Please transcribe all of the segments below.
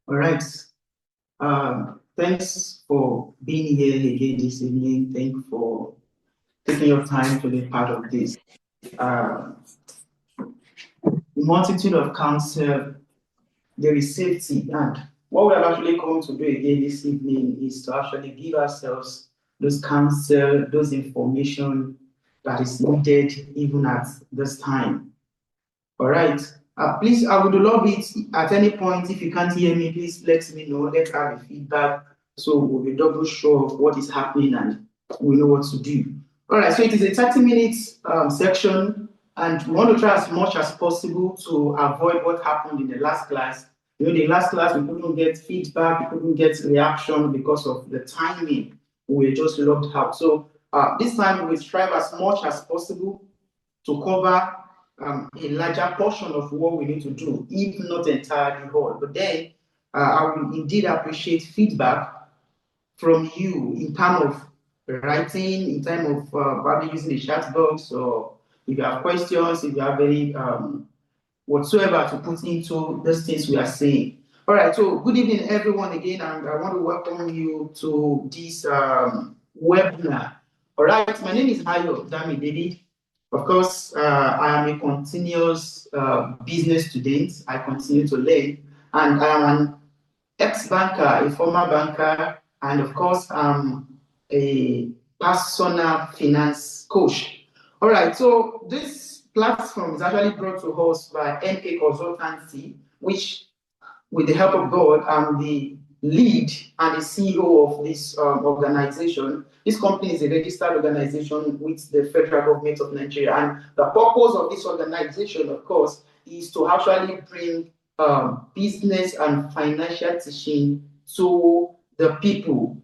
All right. Thanks for being here again this evening. Thank you for taking your time to be part of this. Uh, Multitude of counsel, there is safety. And what we have actually come to do again this evening is to actually give ourselves those counsel, those information that is needed even at this time. All right. Please, I would love it at any point. If you can't hear me, please let me know. Let's have a feedback so we'll be double sure of what is happening and we know what to do. All right. So it is a 30 minutes section, and we want to try as much as possible to avoid what happened in the last class. The last class we couldn't get feedback, we couldn't get reaction because of the timing. We were just locked out. So this time we strive as much as possible to cover a larger portion of what we need to do, if not entirely all. But then I will indeed appreciate feedback from you in terms of writing, in terms of probably using the chat box, or if you have questions, if you have any whatsoever to put into those things we are saying. All right, so good evening, everyone, again, and I want to welcome you to this webinar. All right, my name is Hayo Dami David. Of course, I am a continuous business student. I continue to learn, and I am an ex-banker, a former banker, and of course, I'm a personal finance coach. All right, so this platform is actually brought to us by NK Consultancy, which, with the help of God, I'm the lead and the CEO of this organization. This company is a registered organization with the federal government of Nigeria. And the purpose of this organization, of course, is to actually bring business and financial teaching to the people,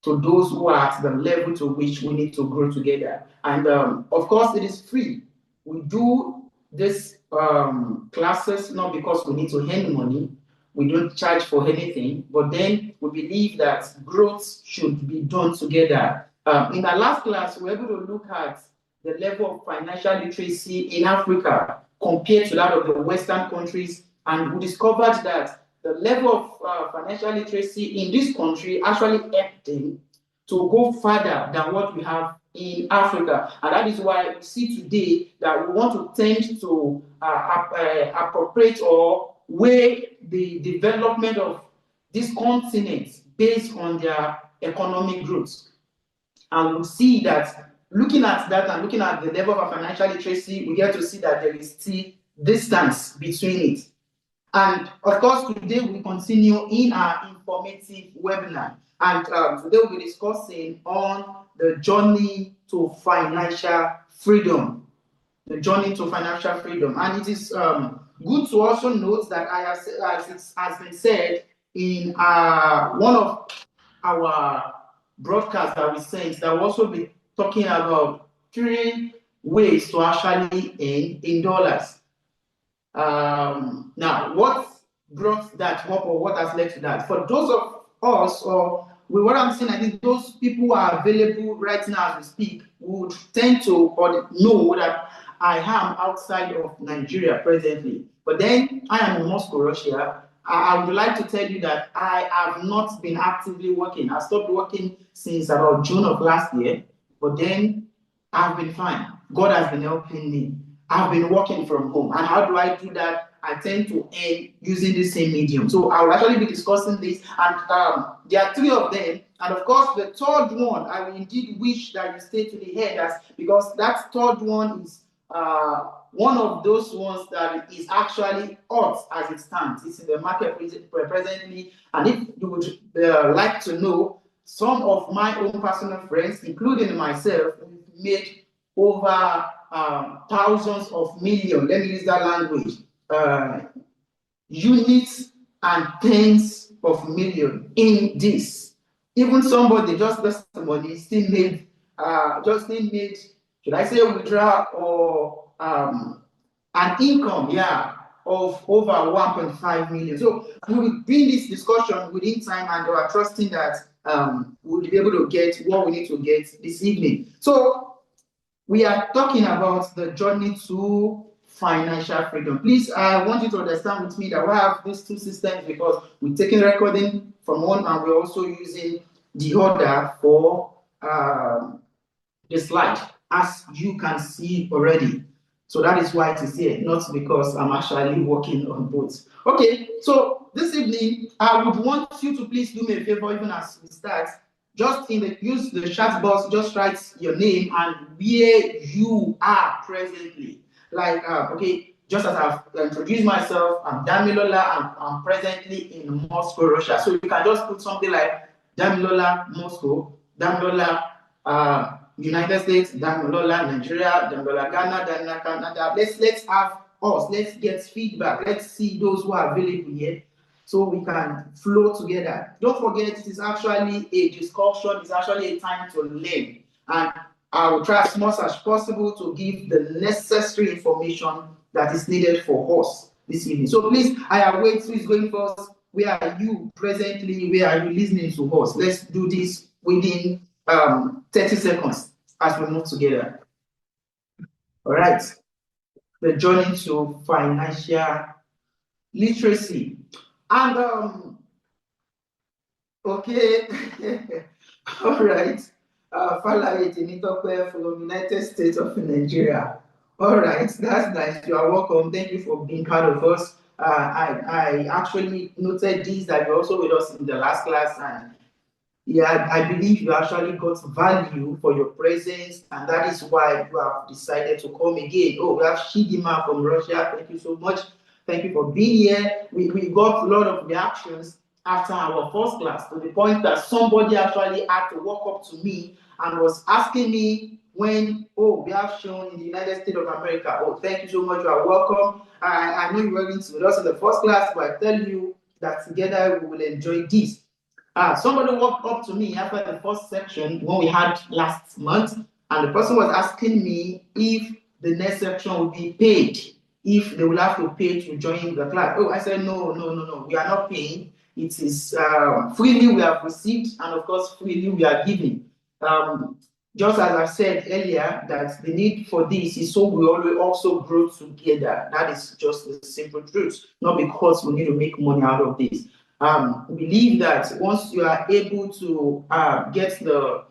to those who are at the level to which we need to grow together. And of course, it is free. We do this classes not because we need to earn money. We don't charge for anything, but then we believe that growth should be done together. In the last class, we were able to look at the level of financial literacy in Africa compared to that of the Western countries, and we discovered that the level of financial literacy in this country actually helped them to go further than what we have in Africa. And that is why we see today that we want to tend to appropriate or weigh the development of this continent based on their economic growth. And we'll see that looking at that and looking at the level of financial literacy, we get to see that there is still distance between it. And of course, today we continue in our informative webinar. And today we'll be discussing on the journey to financial freedom. The journey to financial freedom. And it is good to also note that as it has been said in one of our broadcasts that we sent, that we'll also be talking about 3 ways to actually earn in dollars. Now, what brought that up, or what has led to that? For those of us, or what I'm saying, I think those people who are available right now as we speak would tend to or know that I am outside of Nigeria presently. But then I am in Moscow, Russia. I would like to tell you that I have not been actively working. I stopped working since about June of last year, but then I've been fine. God has been helping me. I've been working from home. And how do I do that? I tend to earn using the same medium. So I will actually be discussing this. And there are 3 of them. And of course, the third one, I will indeed wish that you stay to the end, because that third one is one of those ones that is actually hot as it stands. It's in the market presently. And if you would like to know, some of my own personal friends, including myself, made over thousands of millions, let me use that language, units and tens of millions in this. Even somebody just lost money still made, should I say withdraw or an income, of over 1.5 million. So we will bring this discussion within time, and we are trusting that we'll be able to get what we need to get this evening. So we are talking about the journey to financial freedom. Please, I want you to understand with me that we have these two systems because we're taking recording from one and we're also using the other for the slide, as you can see already. So that is why it is here, not because I'm actually working on both. Okay, so this evening, I would want you to please do me a favor, even as we start. Just use the chat box, just write your name and where you are presently. Like, okay, just as I've introduced myself, I'm Damilola, and I'm presently in Moscow, Russia. So you can just put something like Damilola, Moscow, Damilola, United States, Damilola, Nigeria, Damilola, Ghana, Damilola, Canada. Let's have us. Let's get feedback. Let's see those who are available here, so we can flow together. Don't forget, it is actually a discussion. It's actually a time to learn, and I will try as much as possible to give the necessary information that is needed for us this evening. So please, I await who is going first. Where are you presently? Where are you listening to us? Let's do this within 30 seconds as we move together. All right. The journey to financial literacy. And okay, all right. Falaye Temitope from the United States of Nigeria. All right, that's nice. You are welcome. Thank you for being part of us. I actually noted this that you're also with us in the last class, and yeah, I believe you actually got value for your presence, and that is why you have decided to come again. Oh, we have Shidima from Russia. Thank you so much. Thank you for being here. We got a lot of reactions after our first class, to the point that somebody actually had to walk up to me and was asking me when, oh, we have shown in the United States of America. Oh, thank you so much. You are welcome. I know you were with us in the first class, but I tell you that together we will enjoy this. Somebody walked up to me after the first section when we had last month, and the person was asking me if the next section would be paid, if they will have to pay to join the class. Oh, I said, no, we are not paying. It is freely we have received, and of course, freely we are giving. Just as I said earlier, that the need for this is so we will also grow together. That is just the simple truth, not because we need to make money out of this. Believe that once you are able to get the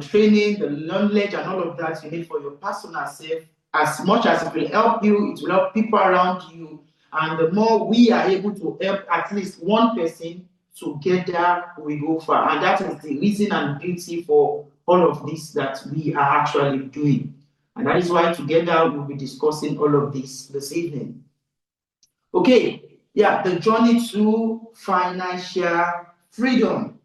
training, the knowledge, and all of that you need for your personal self, as much as it will help you, it will help people around you. And the more we are able to help at least one person, together we go far. And that is the reason and beauty for all of this that we are actually doing. And that is why together we'll be discussing all of this evening. Okay. Yeah, the journey to financial freedom.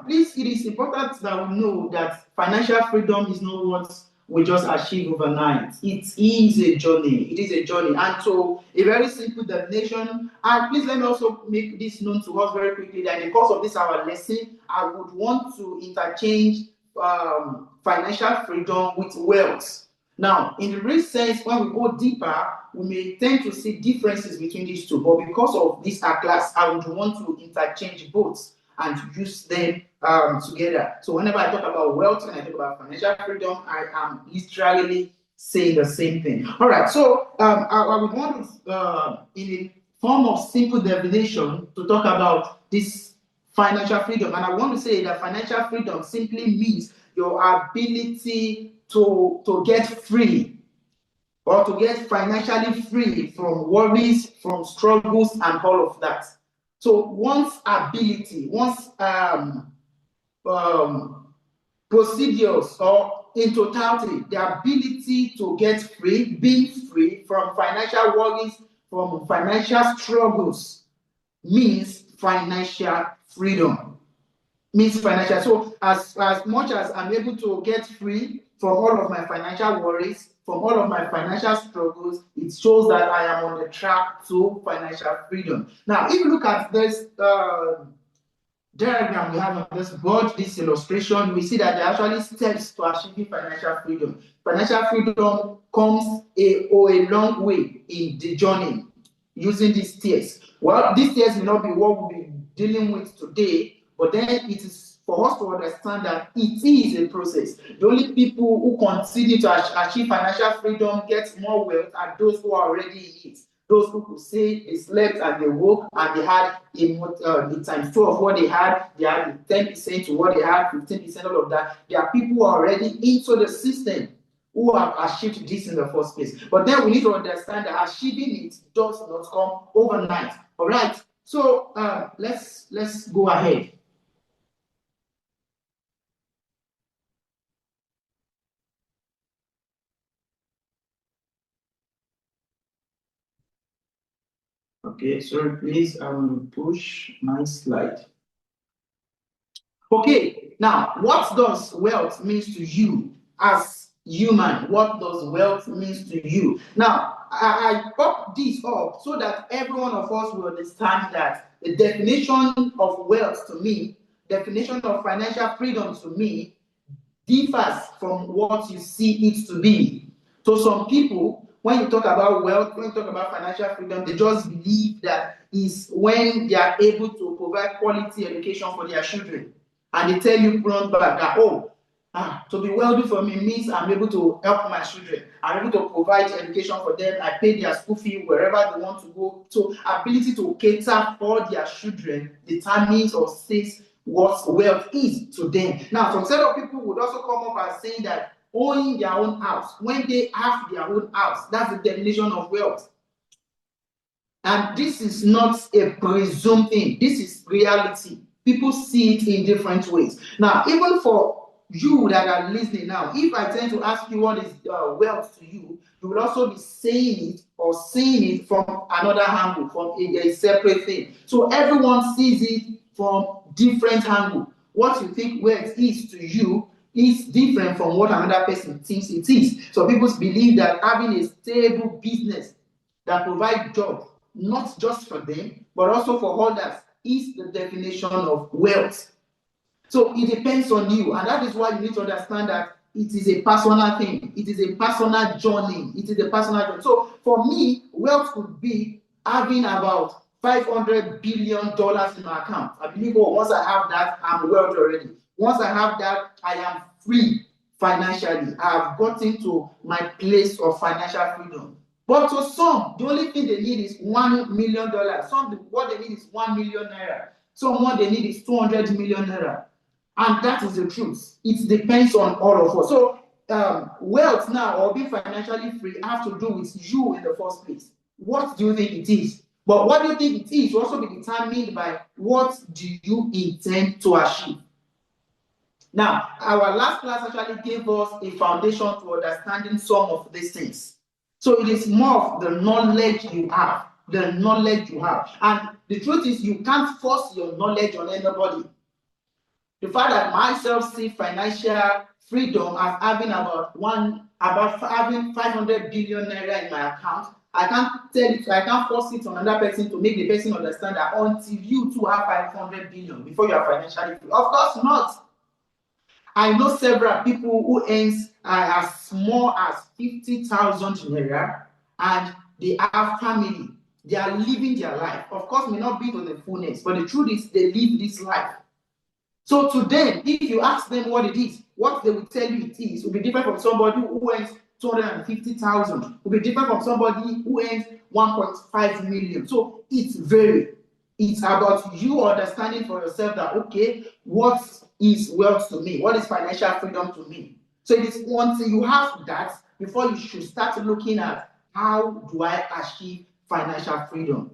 Please, it is important that we know that financial freedom is not what we just achieve overnight. It is a journey. It is a journey. And so, a very simple definition. And please let me also make this known to us very quickly that in the course of this our lesson, I would want to interchange financial freedom with wealth. Now, in the real sense, when we go deeper, we may tend to see differences between these two, but because of this class, I would want to interchange both and use them together. So whenever I talk about wealth and I talk about financial freedom, I am literally saying the same thing. All right, so I would want to, in the form of simple definition, to talk about this financial freedom. And I want to say that financial freedom simply means your ability to get free, or to get financially free from worries, from struggles, and all of that. So one's ability, one's procedures, or in totality, the ability to get free, being free from financial worries, from financial struggles, means financial freedom. Means financial. So as much as I'm able to get free from all of my financial worries, from all of my financial struggles, it shows that I am on the track to financial freedom. Now, if you look at this diagram we have on this board, this illustration, we see that there are actually steps to achieving financial freedom. Financial freedom comes a long way in the journey using these tiers. Well, these tiers may not be what we'll be dealing with today, but then it is for us to understand that it is a process. The only people who continue to achieve financial freedom, get more wealth, are those who are already in it. Those who could say they slept and they woke and they had the times 2 of what they had 10% to what they had, 15%, all of that. There are people who are already into the system who have achieved this in the first place. But then we need to understand that achieving it does not come overnight. All right. So let's go ahead. Okay, so please push my slide. Okay, now what does wealth means to you as human? What does wealth means to you? Now, I pop this up so that every one of us will understand that the definition of wealth to me, definition of financial freedom to me, differs from what you see it to be. So some people, when you talk about wealth, when you talk about financial freedom, they just believe that is when they are able to provide quality education for their children. And they tell you front back that, to be wealthy for me means I'm able to help my children. I'm able to provide education for them. I pay their school fee wherever they want to go. So ability to cater for their children determines or says what wealth is to them. Now, some set of people would also come up and saying that owning their own house, when they have their own house, that's the definition of wealth. And this is not a presumed thing. This is reality. People see it in different ways. Now, even for you that are listening now, if I tend to ask you what is wealth to you, you will also be saying it or seeing it from another angle, from a separate thing. So everyone sees it from different angle. What you think wealth is to you is different from what another person thinks it is. So people believe that having a stable business that provides jobs, not just for them, but also for others, is the definition of wealth. So it depends on you, and that is why you need to understand that it is a personal thing. It is a personal journey. It is a personal journey. So for me, wealth could be having about $500 billion in my account. I believe once I have that, I'm wealthy already. Once I have that, I am free financially. I have gotten to my place of financial freedom. But to some, the only thing they need is $1 million. Some, what they need is 1 million naira. Some, what they need is 200 million naira. And that is the truth. It depends on all of us. So wealth now, or being financially free, have to do with you in the first place. What do you think it is? But what do you think it is will also be determined by what do you intend to achieve. Now, our last class actually gave us a foundation to understanding some of these things. So it is more of the knowledge you have, the knowledge you have. And the truth is, you can't force your knowledge on anybody. The fact that myself see financial freedom as having about having 500 billion naira in my account, I can't force it on another person to make the person understand that until you too have 500 billion before you are financially free. Of course not. I know several people who earns as small as 50,000 naira, and they have family. They are living their life. Of course, may not be to the fullness, but the truth is they live this life. So to them, if you ask them what it is, what they will tell you it is will be different from somebody who earns 250,000. Will be different from somebody who earns 1.5 million. So it's very. It's about you understanding for yourself that, okay, what is wealth to me? What is financial freedom to me? So it is once you have that before you should start looking at how do I achieve financial freedom.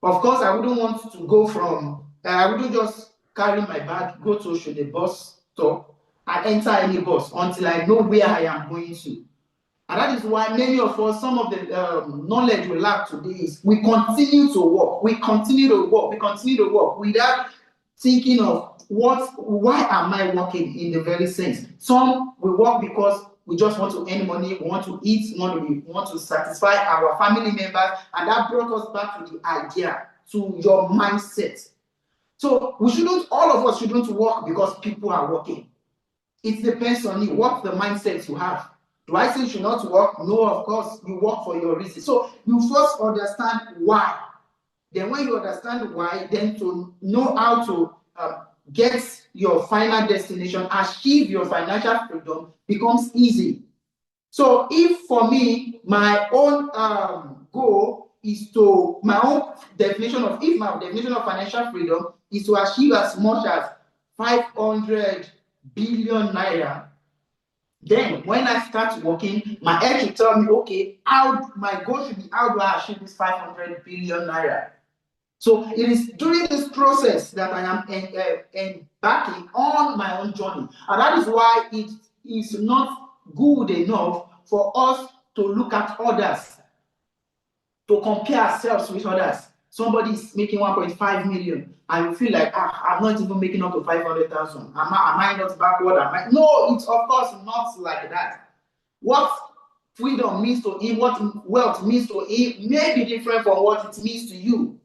Of course, I wouldn't want to go from, I wouldn't just carry my bag, go to the bus stop and enter any bus until I know where I am going to. And that is why many of us, some of the knowledge we lack today is we continue to work. We continue to work without thinking of why am I working in the very sense. Some we work because we just want to earn money, we want to eat, we want to satisfy our family members, and that brought us back to the idea, to your mindset. So all of us shouldn't work because people are working. It depends on you, what the mindset you have. Do I say you should not work? No, of course, you work for your reason. So you first understand why. Then when you understand why, then to know how to get your final destination, achieve your financial freedom becomes easy. So if for me, my own goal is to, my own definition of, if my definition of financial freedom is to achieve as much as 500 billion naira, then when I start working, my head should tell me, okay, how my goal should be, how do I achieve this 500 billion naira? So it is during this process that I am embarking on my own journey. And that is why it is not good enough for us to look at others, to compare ourselves with others. Somebody is making 1.5 million and you feel like, I'm not even making up to 500,000. Am I not backward? No, it's of course not like that. What freedom means to him, what wealth means to him, may be different from what it means to you.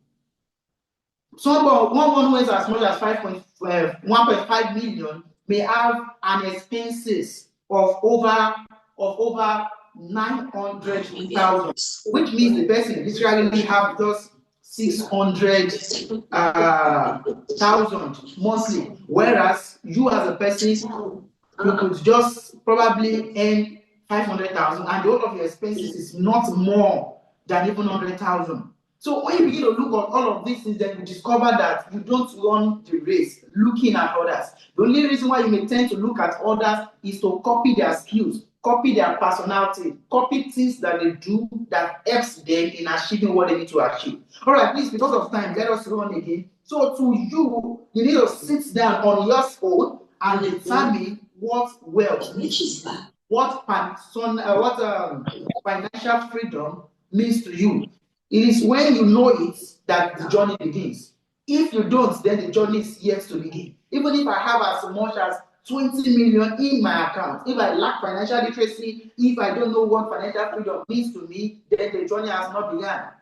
Someone who is as much as 1.5 million may have an expenses of over 900,000, which means the person literally have just 600,000 monthly, whereas you as a person, you could just probably earn 500,000 and the whole of your expenses is not more than even 100,000. So when you begin to look at all of these things, then you discover that you don't run the race looking at others. The only reason why you may tend to look at others is to copy their skills, copy their personality, copy things that they do that helps them in achieving what they need to achieve. All right, please, because of time, let us run again. So to you, you need to sit down on your own and determine what wealth means, what financial freedom means to you. It is when you know it that the journey begins. If you don't, then the journey is yet to begin. Even if I have as much as 20 million in my account, if I lack financial literacy, if I don't know what financial freedom means to me, then the journey has not begun.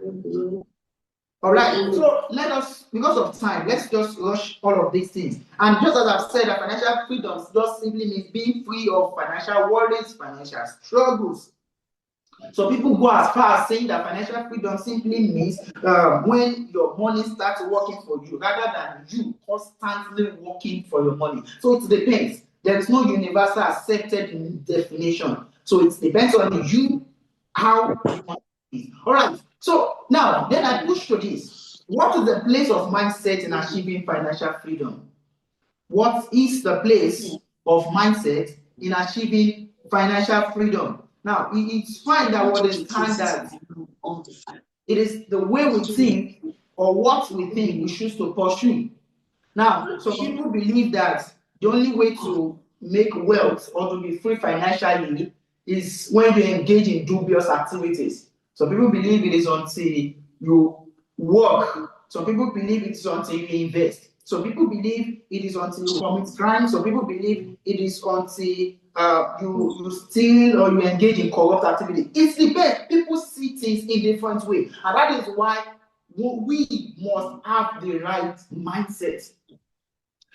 All right, so let us, because of time, let's just rush all of these things. And just as I've said, that financial freedom just simply means being free of financial worries, financial struggles. So people go as far as saying that financial freedom simply means when your money starts working for you, rather than you constantly working for your money. So it depends. There is no universal accepted definition. So it depends on you how you want it. All right. So now, then I push to this. What is the place of mindset in achieving financial freedom? What is the place of mindset in achieving financial freedom? Now, it's fine that what is standard, it is the way we think or what we think we choose to pursue. Now, some people believe that the only way to make wealth or to be free financially is when you engage in dubious activities. Some people believe it is until you work. Some people believe it is until you invest. Some people believe it is until you commit crime. Some people believe it is until you steal or you engage in corrupt activity. It's the best. People see things in different ways. And that is why we must have the right mindset.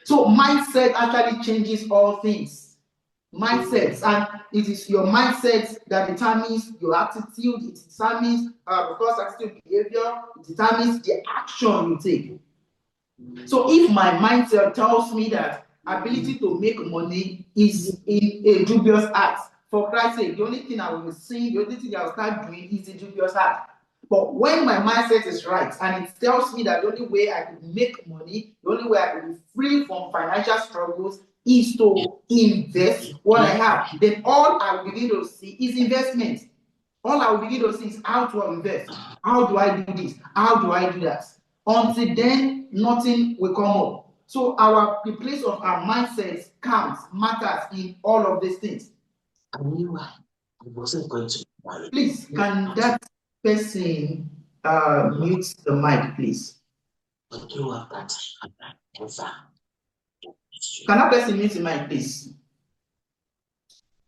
So mindset actually changes all things. Mindsets, and it is your mindset that determines your attitude, it determines because attitude behavior, it determines the action you take. So if my mindset tells me that ability to make money is in a dubious act, for Christ's sake, the only thing I will see, the only thing I will start doing is a dubious act. But when my mindset is right and it tells me that the only way I could make money, the only way I could be free from financial struggles is to invest what I have, then all I will begin to see is investment. All I will begin to see is how to invest. How do I do this? How do I do that? Until then, nothing will come up. So the place of our mindset counts, matters in all of these things. I knew I wasn't going to. Please, can that person mute the mic, please? Can that person mute the mic, please?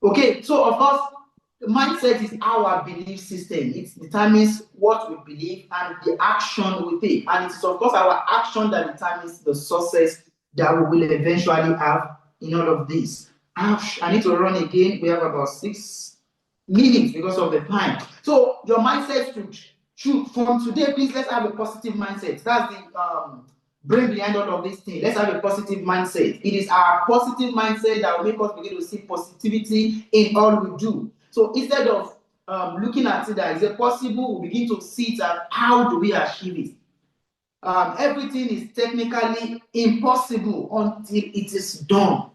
Okay, so of course, the mindset is our belief system. It determines what we believe and the action we take. And it is, of course, our action that determines the success that we will eventually have in all of this. I need to run again. We have about 6 minutes because of the time. So your mindset should from today, please, let's have a positive mindset. That's brain behind all of these things. Let's have a positive mindset. It is our positive mindset that will make us begin to see positivity in all we do. So instead of looking at it that is it possible, we begin to see it as how do we achieve it. Everything is technically impossible until it is done.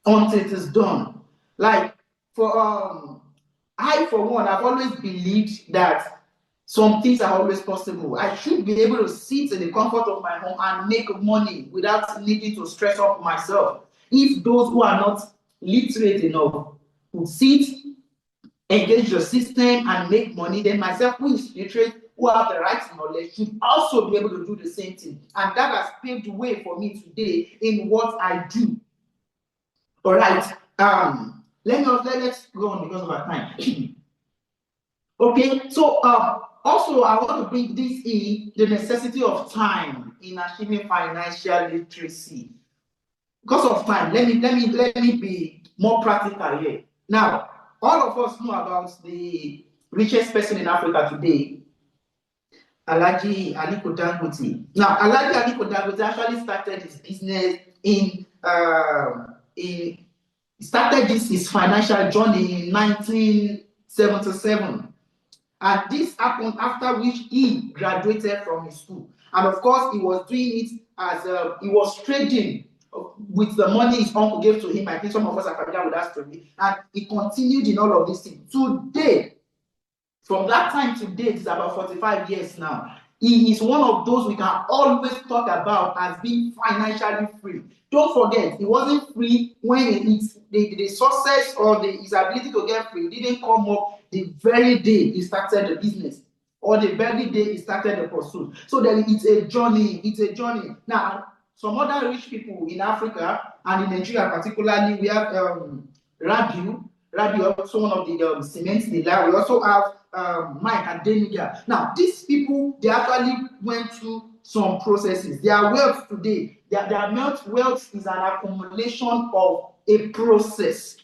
Until it is done. Like for I, for one, I've always believed that some things are always possible. I should be able to sit in the comfort of my home and make money without needing to stress up myself. If those who are not literate enough would sit, engage the system and make money, then myself, who is literate, who have the right knowledge, should also be able to do the same thing. And that has paved the way for me today in what I do. All right. Let's go on because of our time. Okay, so also I want to bring this in, the necessity of time in achieving financial literacy. Because of time, let me be more practical here. Now, all of us know about the richest person in Africa today, Alhaji Aliko Dangote. Now, Alhaji Aliko Dangote actually started his business started his financial journey in 1977. And this happened after which he graduated from his school. And of course, he was doing it as he was trading with the money his uncle gave to him. I think some of us are familiar with that story. And he continued in all of these things. Today, from that time to date, it's about 45 years now. He is one of those we can always talk about as being financially free. Don't forget, he wasn't free when the success or his ability to get free didn't come up the very day he started the business or the very day he started the pursuit. So then it's a journey. It's a journey. Now, some other rich people in Africa and in Nigeria particularly, we have Rabiu, also one of the cement dealer. We also have Mike and Deniga. Now, these people, they actually went through some processes. Their wealth today, their wealth is an accumulation of a process,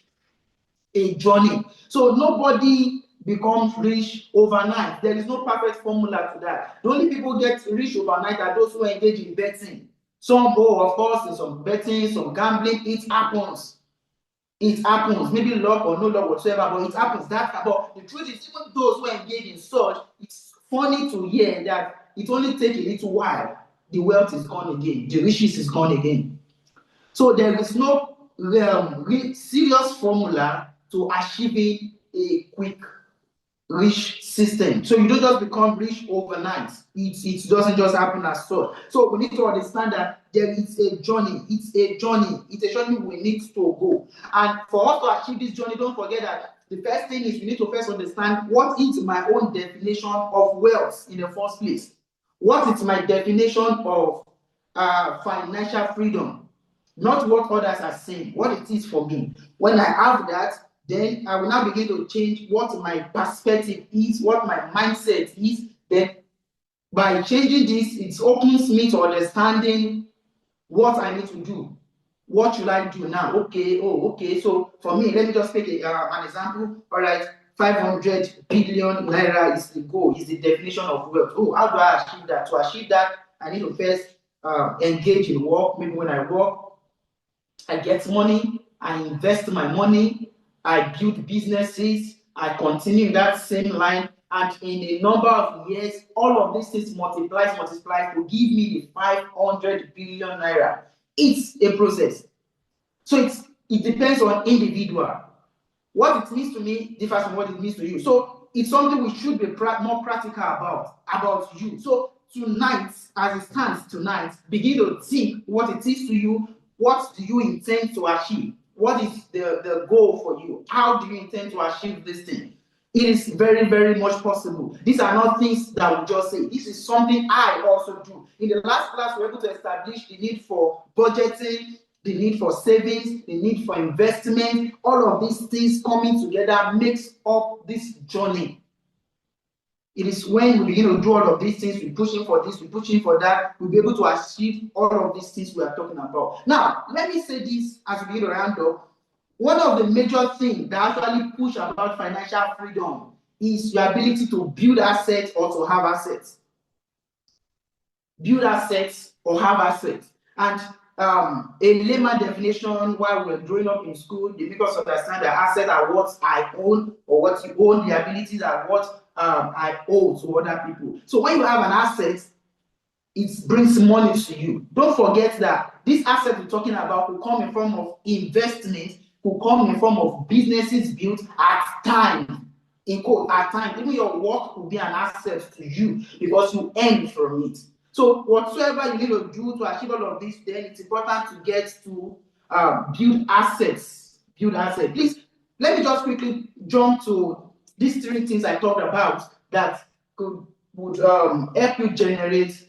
a journey. So nobody becomes rich overnight. There is no perfect formula to that. The only people get rich overnight are those who engage in betting. Some go, of course, in some betting, some gambling. It happens. It happens, maybe luck or no luck whatsoever, but it happens. But the truth is, even those who engage in such, it's funny to hear that it only takes a little while. The wealth is gone again, the riches is gone again. So there is no serious formula to achieving a quick rich system. So you don't just become rich overnight. It doesn't just happen as such. So we need to understand that there is a journey. It's a journey. It's a journey we need to go. And for us to achieve this journey, don't forget that the first thing is we need to first understand what is my own definition of wealth in the first place. What is my definition of financial freedom? Not what others are saying, what it is for me. When I have that, then I will now begin to change what my perspective is, what my mindset is. Then by changing this, it opens me to understanding what I need to do. What should I do now? Okay. So for me, let me just take an example. All right, 500 billion naira is the goal, is the definition of wealth. Oh, how do I achieve that? To achieve that, I need to first engage in work. Maybe when I work, I get money, I invest my money, I build businesses, I continue in that same line, and in a number of years, all of these things multiplies to give me the 500 billion naira. It's a process. So it depends on individual. What it means to me differs from what it means to you. So it's something we should be more practical about you. So tonight, as it stands tonight, begin to think what it is to you. What do you intend to achieve? What is the goal for you? How do you intend to achieve this thing? It is very, very much possible. These are not things that we just say. This is something I also do. In the last class, we were able to establish the need for budgeting, the need for savings, the need for investment. All of these things coming together makes up this journey. It is when we begin to do all of these things, we're pushing for this, we're pushing for that, we'll be able to achieve all of these things we are talking about. Now, let me say this as we begin to round up. One of the major things that actually push about financial freedom is your ability to build assets or to have assets. build assets or have assets. And a layman definition while we're growing up in school, they make us understand that assets are what I own or what you own, the abilities are what I owe to other people. So when you have an asset, it brings money to you. Don't forget that this asset we're talking about will come in form of investment, will come in form of businesses built at time. In quote, at time. Even your work will be an asset to you because you earn from it. So whatsoever you need to do to achieve all of this, then it's important to get to build assets. Build assets. Please, let me just quickly jump to these three things I talked about that would help you generate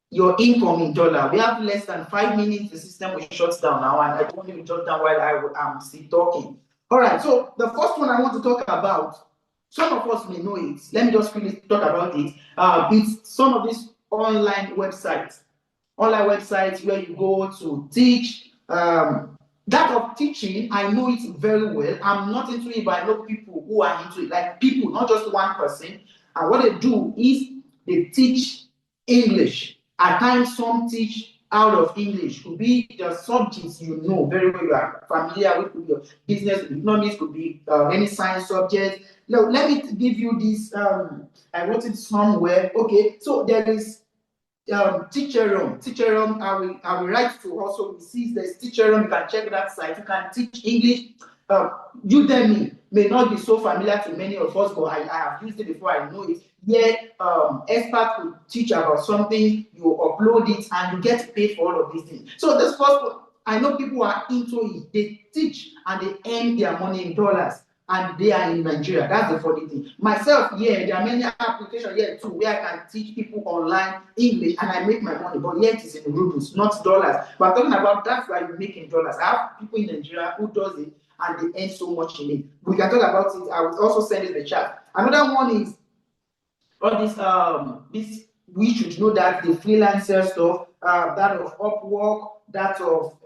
your income in dollar. We have less than 5 minutes. The system will shut down now, and I don't even jot down while I'm still talking. All right. So the first one I want to talk about, some of us may know it. Let me just quickly talk about it. It's some of these online websites where you go to teach. That of teaching, I know it very well. I'm not into it, but I know people who are into it, like people, not just one person. And what they do is they teach English. At times, some teach out of English. Could be the subjects you know very well, you are familiar with. Could be your business, economics, could be any science subject. Now, let me give you this. I wrote it somewhere. Okay, so there is Teacherum. Teacherum, I will write to also see there's Teacherum. You can check that site. You can teach English. Udemy may not be so familiar to many of us, but I have used it before. I know it. Here, experts will teach about something. You upload it and you get paid for all of these things. So this first one, I know people are into it. They teach and they earn their money in dollars. And they are in Nigeria. That's the funny thing. Myself, yeah, there are many applications here too where I can teach people online English and I make my money, but yet it's in rubles, not dollars. But I'm talking about that's why you make in dollars. I have people in Nigeria who does it and they earn so much in it. We can talk about it. I will also send it in the chat. Another one is all this we should know that the freelancer stuff, that of Upwork, that of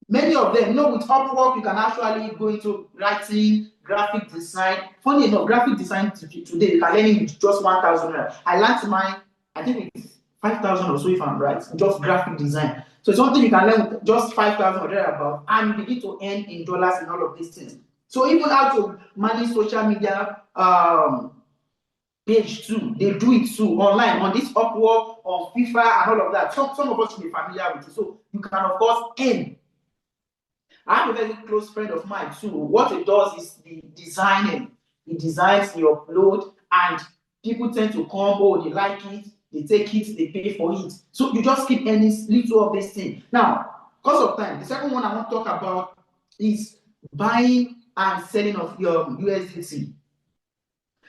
many of them, with Upwork, you can actually go into writing, graphic design. Funny enough, graphic design today, you can learn it with just 1,000 naira. I learned mine, I think it's 5,000 or so if I'm right, just graphic design. So it's something you can learn with just 5,000 or thereabout, and you begin to earn in dollars and all of these things. So even how to manage social media page too, they do it too online on this Upwork, on FIFA, and all of that. Some of us should be familiar with it. So you can of course earn. I have a very close friend of mine too. What he does is the designing. He designs, he upload, and people tend to come, oh, they like it, they take it, they pay for it. So you just keep earning little of this thing. Now, because of time, the second one I want to talk about is buying and selling of your USDT.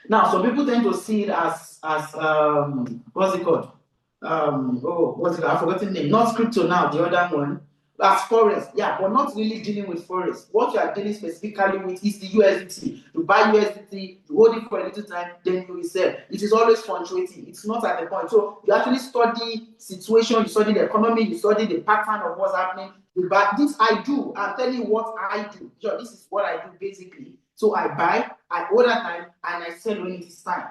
Now, some people tend to see it as what's it called? What's it called? I've forgotten the name. Not crypto now, the other one. As forex, yeah, but not really dealing with forex. What you are dealing specifically with is the USDT. You buy USDT, you hold it for a little time, then you will sell. It is always fluctuating. It's not at the point. So you actually study situation, you study the economy, you study the pattern of what's happening. But this I do. I'm telling you what I do. So this is what I do basically. So I buy, I hold that time, and I sell when it is time.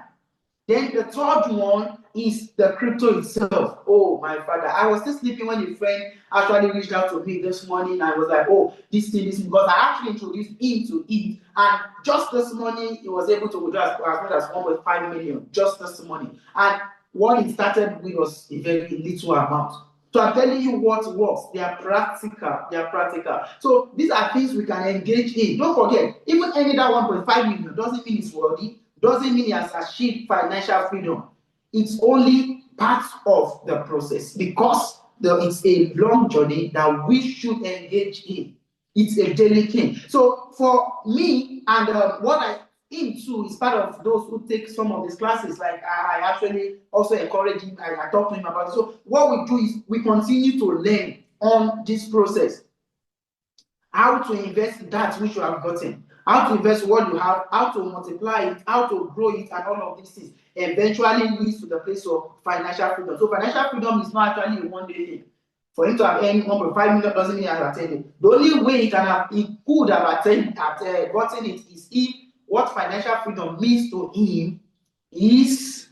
Then the third one is the crypto itself. Oh, my father. I was still sleeping when a friend actually reached out to me this morning. I was like, oh, this thing, because I actually introduced him to it. And just this morning, he was able to withdraw as much as 1.5 million just this morning. And what he started with was a very little amount. So I'm telling you what works. They are practical. They are practical. So these are things we can engage in. Don't forget, even earning that 1.5 million doesn't mean it's worthy. Doesn't mean he has achieved financial freedom. It's only part of the process because it's a long journey that we should engage in. It's a daily thing. So for me, and what I into is part of those who take some of these classes. Like I actually also encourage him. I talk to him about it. So what we do is we continue to learn on this process. How to invest that which you have gotten. How to invest what you have, how to multiply it, how to grow it, and all of these things eventually leads to the place of financial freedom. So financial freedom is not actually a one-day thing. For him to have earned 1.5 million doesn't mean he has attained it. The only way he could have gotten it is if what financial freedom means to him is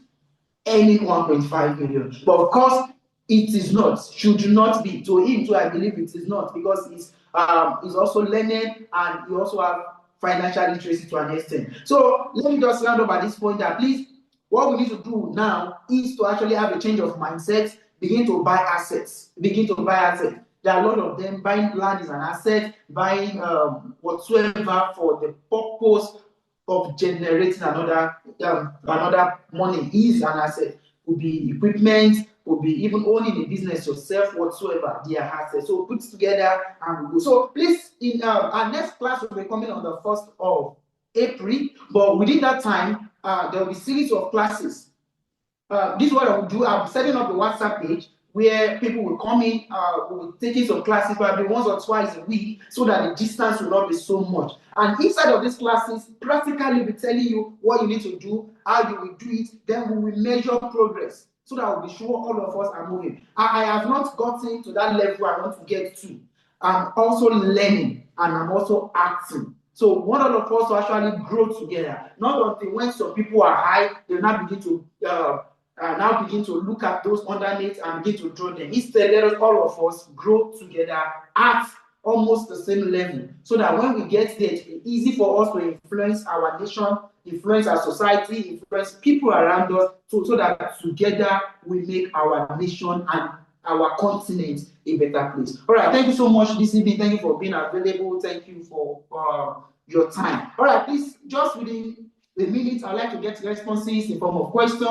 earning 1.5 million. But of course, it is not, should not be. To him too, I believe it is not, because he's also learning and he also have financial literacy to an extent. So let me just round up at this point that please, what we need to do now is to actually have a change of mindset, begin to buy assets, There are a lot of them. Buying land is an asset, buying whatsoever for the purpose of generating another money is an asset. Could be equipment, could be even owning a business yourself, whatsoever, they are assets. So put it together and we go. So please, in our next class will be coming on the 1st of April, but within that time, there will be series of classes. This is what I will do. I'm setting up a WhatsApp page where people will come in, we'll be taking some classes probably once or twice a week, so that the distance will not be so much. And inside of these classes, practically we'll be telling you what you need to do, how you will do it, then we will measure progress, so that we'll be sure all of us are moving. I have not gotten to that level I want to get to. I'm also learning and I'm also acting. So one of us to actually grow together, not until when some people are high, they now begin to look at those underneath and begin to draw them. Instead, let us all of us grow together at almost the same level, so that when we get there, it's easy for us to influence our nation, influence our society, influence people around us, so that together we make our nation and our continent a better place. All right, thank you so much this evening. Thank you for being available. Thank you for your time. All right, please, just within a minute, I'd like to get responses in form of question.